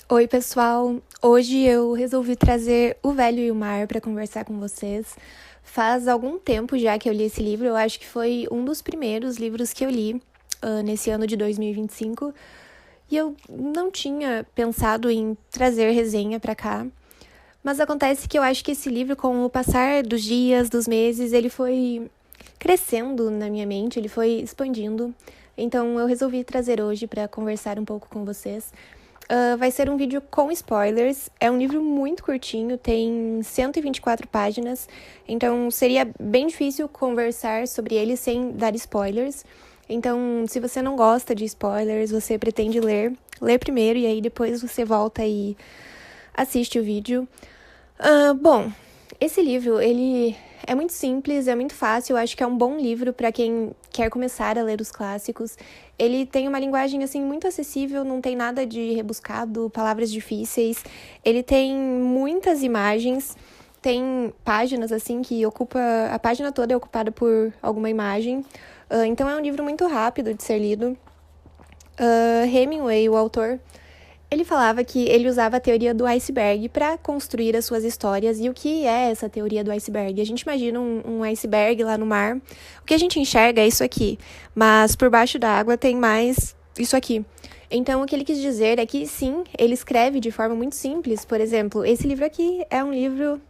Oi, pessoal! Hoje eu resolvi trazer O Velho e o Mar para conversar com vocês. Faz algum tempo já que eu li esse livro, eu acho que foi um dos primeiros livros que eu li nesse ano de 2025. E eu não tinha pensado em trazer resenha para cá. Mas acontece que eu acho que esse livro, com o passar dos dias, dos meses, ele foi crescendo na minha mente, ele foi expandindo. Então eu resolvi trazer hoje para conversar um pouco com vocês. Vai ser um vídeo com spoilers. É um livro muito curtinho, tem 124 páginas, então seria bem difícil conversar sobre ele sem dar spoilers. Então, se você não gosta de spoilers, você pretende lê primeiro e aí depois você volta e assiste o vídeo. Bom, esse livro, ele é muito simples, é muito fácil, eu acho que é um bom livro para quem quer começar a ler os clássicos. Ele tem uma linguagem, assim, muito acessível, não tem nada de rebuscado, palavras difíceis. Ele tem muitas imagens, tem páginas, assim, que ocupa... A página toda é ocupada por alguma imagem. Então é um livro muito rápido de ser lido. Hemingway, o autor, ele falava que ele usava a teoria do iceberg para construir as suas histórias. E o que é essa teoria do iceberg? A gente imagina um iceberg lá no mar. O que a gente enxerga é isso aqui, mas por baixo da água tem mais isso aqui. Então, o que ele quis dizer é que, sim, ele escreve de forma muito simples. Por exemplo, esse livro aqui é um livro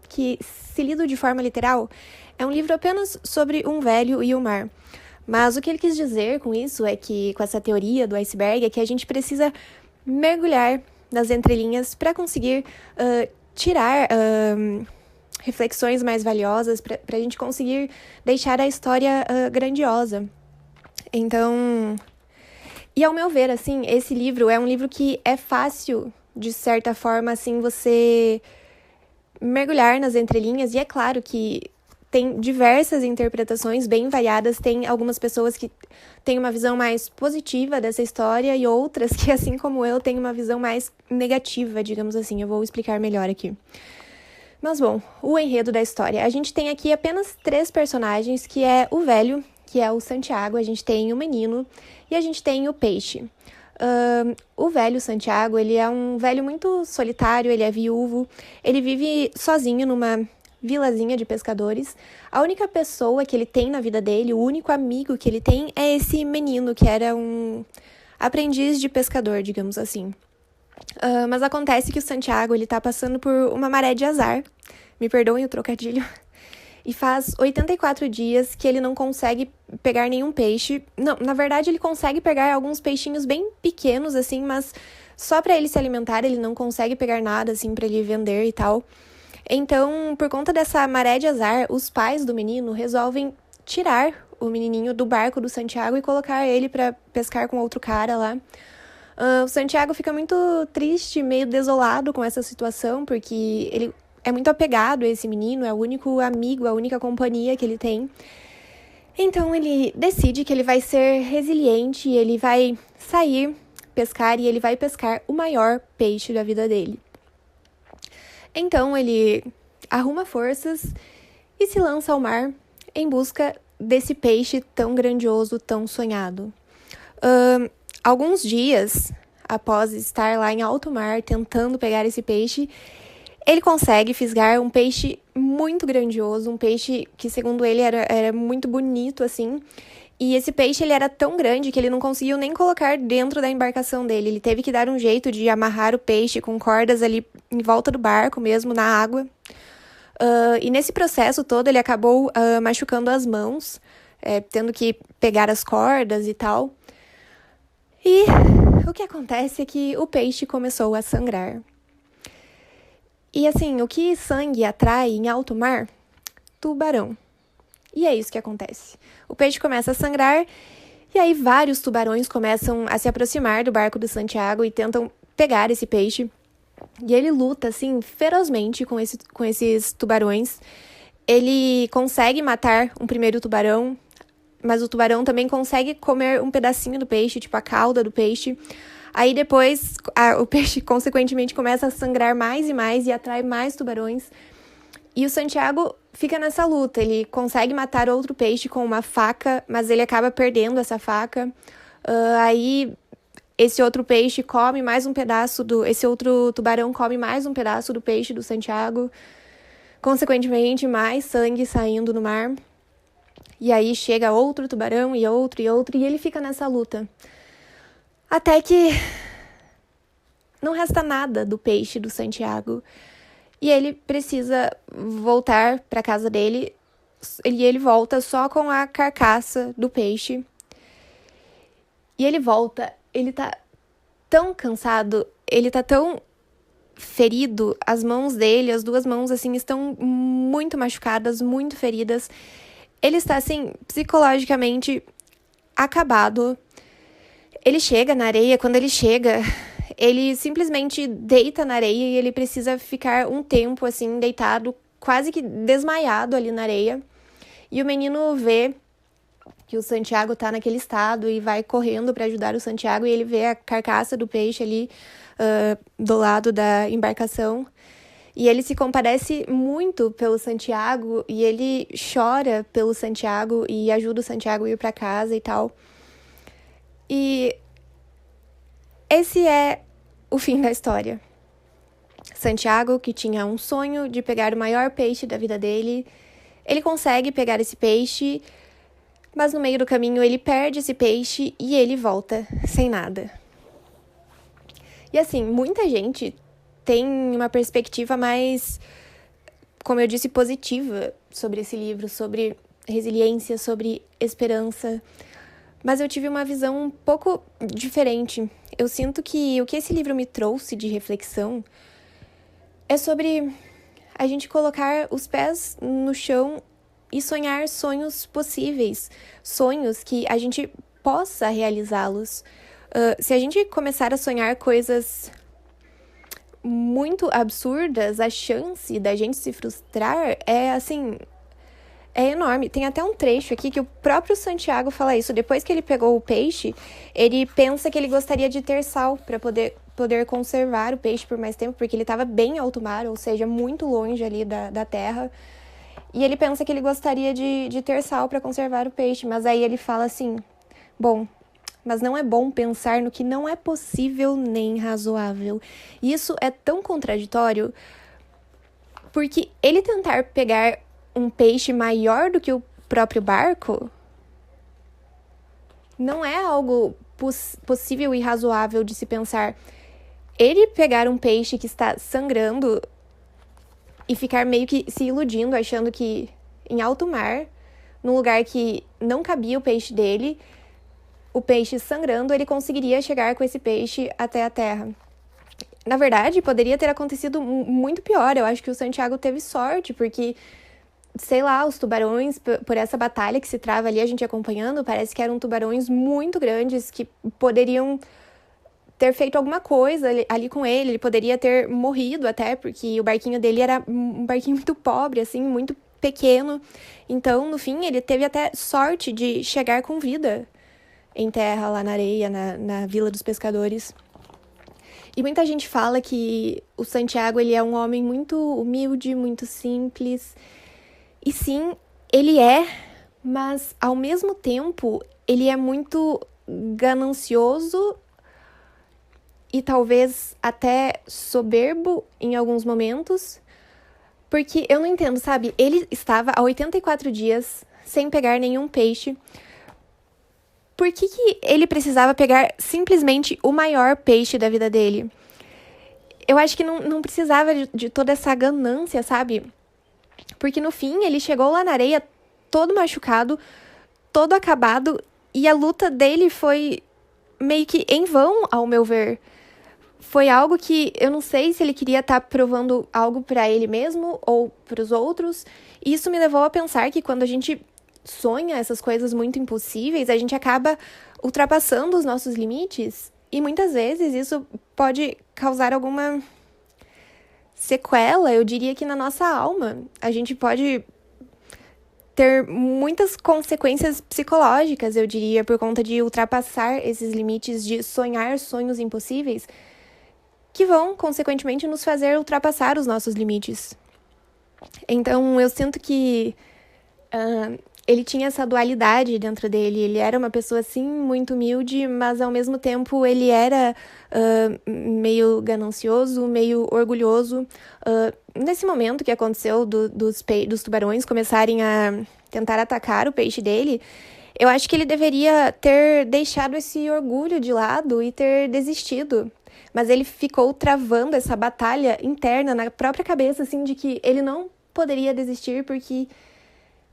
que, se lido de forma literal, é um livro apenas sobre um velho e o mar. Mas o que ele quis dizer com isso é que, com essa teoria do iceberg, é que a gente precisa mergulhar nas entrelinhas para conseguir tirar reflexões mais valiosas, para a gente conseguir deixar a história grandiosa. Então, e ao meu ver, assim, esse livro é um livro que é fácil, de certa forma, assim, você mergulhar nas entrelinhas, e é claro que tem diversas interpretações bem variadas, tem algumas pessoas que têm uma visão mais positiva dessa história e outras que, assim como eu, têm uma visão mais negativa, digamos assim. Eu vou explicar melhor aqui. Mas, bom, o enredo da história. A gente tem aqui apenas 3 personagens, que é o velho, que é o Santiago, a gente tem o menino e a gente tem o peixe. O velho Santiago, ele é um velho muito solitário, ele é viúvo, ele vive sozinho numa vilazinha de pescadores. A única pessoa que ele tem na vida dele, o único amigo que ele tem, é esse menino, que era um aprendiz de pescador, digamos assim. Mas acontece que o Santiago, ele tá passando por uma maré de azar. Me perdoem o trocadilho. E faz 84 dias que ele não consegue pegar nenhum peixe. Não, na verdade, ele consegue pegar alguns peixinhos bem pequenos, assim, mas só para ele se alimentar, ele não consegue pegar nada, assim, para ele vender e tal. Então, por conta dessa maré de azar, os pais do menino resolvem tirar o menininho do barco do Santiago e colocar ele para pescar com outro cara lá. O Santiago fica muito triste, meio desolado com essa situação, porque ele é muito apegado a esse menino, é o único amigo, a única companhia que ele tem. Então ele decide que ele vai ser resiliente, ele vai sair pescar e ele vai pescar o maior peixe da vida dele. Então ele arruma forças e se lança ao mar em busca desse peixe tão grandioso, tão sonhado. Alguns dias após estar lá em alto mar tentando pegar esse peixe, ele consegue fisgar um peixe muito grandioso, um peixe que, segundo ele, era muito bonito, assim. E esse peixe, ele era tão grande que ele não conseguiu nem colocar dentro da embarcação dele. Ele teve que dar um jeito de amarrar o peixe com cordas ali em volta do barco mesmo, na água. E nesse processo todo, ele acabou machucando as mãos, tendo que pegar as cordas e tal. E o que acontece é que o peixe começou a sangrar. E assim, o que sangue atrai em alto mar? Tubarão. E é isso que acontece. O peixe começa a sangrar e aí vários tubarões começam a se aproximar do barco do Santiago e tentam pegar esse peixe. E ele luta, assim, ferozmente com esses tubarões. Ele consegue matar um primeiro tubarão, mas o tubarão também consegue comer um pedacinho do peixe, tipo a cauda do peixe. Aí depois o peixe, consequentemente, começa a sangrar mais e mais e atrai mais tubarões. E o Santiago fica nessa luta. Ele consegue matar outro peixe com uma faca, mas ele acaba perdendo essa faca. Aí esse outro peixe come mais um pedaço esse outro tubarão come mais um pedaço do peixe do Santiago. Consequentemente, mais sangue saindo no mar. E aí chega outro tubarão e outro, e ele fica nessa luta. Até que não resta nada do peixe do Santiago. E ele precisa voltar para casa dele. E ele volta só com a carcaça do peixe. E ele volta, ele tá tão cansado, ele tá tão ferido, as mãos dele, as duas mãos, assim, estão muito machucadas, muito feridas. Ele está, assim, psicologicamente acabado. Ele chega na areia, quando ele chega, ele simplesmente deita na areia e ele precisa ficar um tempo, assim, deitado, quase que desmaiado ali na areia. E o menino vê que o Santiago tá naquele estado e vai correndo para ajudar o Santiago, e ele vê a carcaça do peixe ali do lado da embarcação. E ele se compadece muito pelo Santiago e ele chora pelo Santiago e ajuda o Santiago a ir para casa e tal. E esse é o fim da história. Santiago, que tinha um sonho de pegar o maior peixe da vida dele, ele consegue pegar esse peixe, mas no meio do caminho ele perde esse peixe e ele volta sem nada. E assim, muita gente tem uma perspectiva mais, como eu disse, positiva sobre esse livro, sobre resiliência, sobre esperança. Mas eu tive uma visão um pouco diferente. Eu sinto que o que esse livro me trouxe de reflexão é sobre a gente colocar os pés no chão e sonhar sonhos possíveis, sonhos que a gente possa realizá-los. Se a gente começar a sonhar coisas muito absurdas, a chance da gente se frustrar é, assim, é enorme. Tem até um trecho aqui que o próprio Santiago fala isso. Depois que ele pegou o peixe, ele pensa que ele gostaria de ter sal para poder conservar o peixe por mais tempo, porque ele estava bem em alto mar, ou seja, muito longe ali da terra. E ele pensa que ele gostaria de ter sal para conservar o peixe, mas aí ele fala assim, bom, mas não é bom pensar no que não é possível nem razoável. Isso é tão contraditório, porque ele tentar pegar um peixe maior do que o próprio barco não é algo possível e razoável de se pensar. Ele pegar um peixe que está sangrando e ficar meio que se iludindo, achando que em alto mar, num lugar que não cabia o peixe dele, o peixe sangrando, ele conseguiria chegar com esse peixe até a terra. Na verdade, poderia ter acontecido muito pior. Eu acho que o Santiago teve sorte, porque, sei lá, os tubarões, por essa batalha que se trava ali, a gente acompanhando, parece que eram tubarões muito grandes que poderiam ter feito alguma coisa ali com ele. Ele poderia ter morrido até, porque o barquinho dele era um barquinho muito pobre, assim, muito pequeno. Então, no fim, ele teve até sorte de chegar com vida em terra, lá na areia, na Vila dos Pescadores. E muita gente fala que o Santiago, ele é um homem muito humilde, muito simples. E sim, ele é, mas ao mesmo tempo, ele é muito ganancioso e talvez até soberbo em alguns momentos, porque eu não entendo, sabe? Ele estava há 84 dias sem pegar nenhum peixe. Por que ele precisava pegar simplesmente o maior peixe da vida dele? Eu acho que não precisava de toda essa ganância, sabe? Porque no fim ele chegou lá na areia todo machucado, todo acabado, e a luta dele foi meio que em vão, ao meu ver. Foi algo que eu não sei se ele queria estar provando algo para ele mesmo ou para os outros. E isso me levou a pensar que quando a gente sonha essas coisas muito impossíveis, a gente acaba ultrapassando os nossos limites. E muitas vezes isso pode causar alguma sequela, eu diria que na nossa alma. A gente pode ter muitas consequências psicológicas, eu diria, por conta de ultrapassar esses limites, de sonhar sonhos impossíveis, que vão, consequentemente, nos fazer ultrapassar os nossos limites. Então, eu sinto que ele tinha essa dualidade dentro dele. Ele era uma pessoa, sim, muito humilde, mas ao mesmo tempo ele era meio ganancioso, meio orgulhoso. Nesse momento que aconteceu dos tubarões começarem a tentar atacar o peixe dele, eu acho que ele deveria ter deixado esse orgulho de lado e ter desistido. Mas ele ficou travando essa batalha interna na própria cabeça, assim, de que ele não poderia desistir porque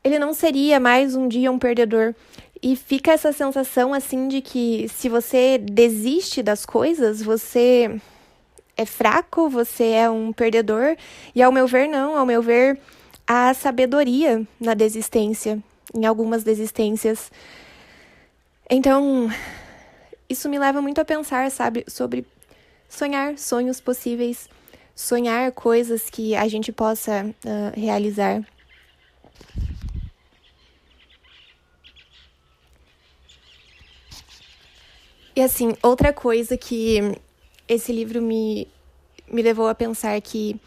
ele não seria mais um dia um perdedor. E fica essa sensação, assim, de que se você desiste das coisas, você é fraco, você é um perdedor. E ao meu ver, não. Ao meu ver, há sabedoria na desistência, em algumas desistências. Então, isso me leva muito a pensar, sabe, sobre sonhar sonhos possíveis, sonhar coisas que a gente possa realizar. E assim, outra coisa que esse livro me levou a pensar que,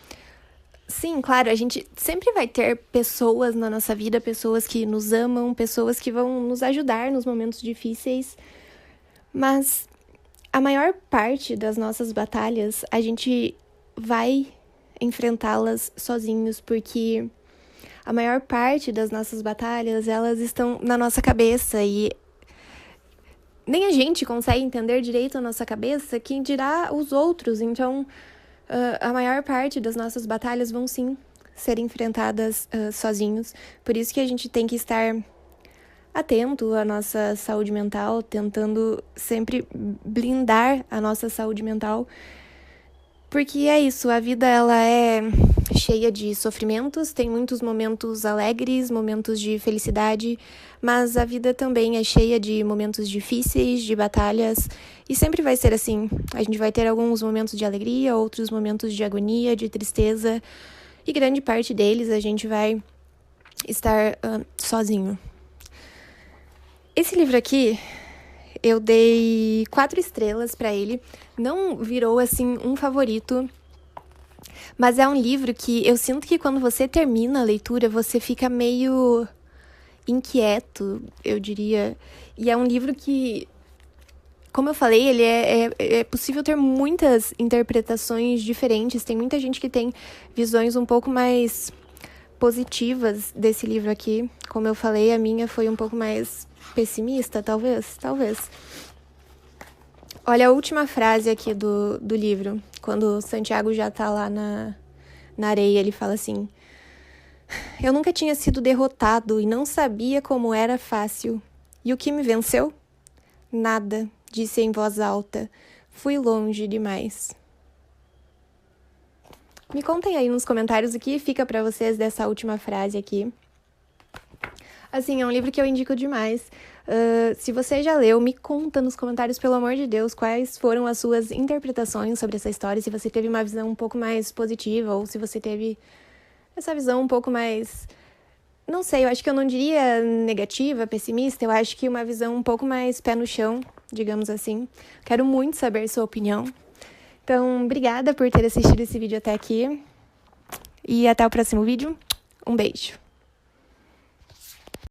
sim, claro, a gente sempre vai ter pessoas na nossa vida, pessoas que nos amam, pessoas que vão nos ajudar nos momentos difíceis, mas a maior parte das nossas batalhas, a gente vai enfrentá-las sozinhos, porque a maior parte das nossas batalhas, elas estão na nossa cabeça e nem a gente consegue entender direito a nossa cabeça, quem dirá os outros. Então, a maior parte das nossas batalhas vão sim ser enfrentadas sozinhos. Por isso que a gente tem que estar atento à nossa saúde mental, tentando sempre blindar a nossa saúde mental. Porque é isso, a vida ela é cheia de sofrimentos, tem muitos momentos alegres, momentos de felicidade, mas a vida também é cheia de momentos difíceis, de batalhas, e sempre vai ser assim. A gente vai ter alguns momentos de alegria, outros momentos de agonia, de tristeza, e grande parte deles a gente vai estar sozinho. Esse livro aqui, eu dei 4 estrelas pra ele. Não virou, assim, um favorito, mas é um livro que eu sinto que quando você termina a leitura, você fica meio inquieto, eu diria. E é um livro que, como eu falei, ele é possível ter muitas interpretações diferentes. Tem muita gente que tem visões um pouco mais positivas desse livro aqui. Como eu falei, a minha foi um pouco mais pessimista, talvez. Olha a última frase aqui do livro, quando o Santiago já tá lá na areia, ele fala assim: eu nunca tinha sido derrotado e não sabia como era fácil. E o que me venceu? Nada, disse em voz alta. Fui longe demais. Me contem aí nos comentários o que fica pra vocês dessa última frase aqui. Assim, é um livro que eu indico demais. Se você já leu, me conta nos comentários, pelo amor de Deus, quais foram as suas interpretações sobre essa história, se você teve uma visão um pouco mais positiva, ou se você teve essa visão um pouco mais... Não sei, eu acho que eu não diria negativa, pessimista, eu acho que uma visão um pouco mais pé no chão, digamos assim. Quero muito saber sua opinião. Então, obrigada por ter assistido esse vídeo até aqui. E até o próximo vídeo. Um beijo.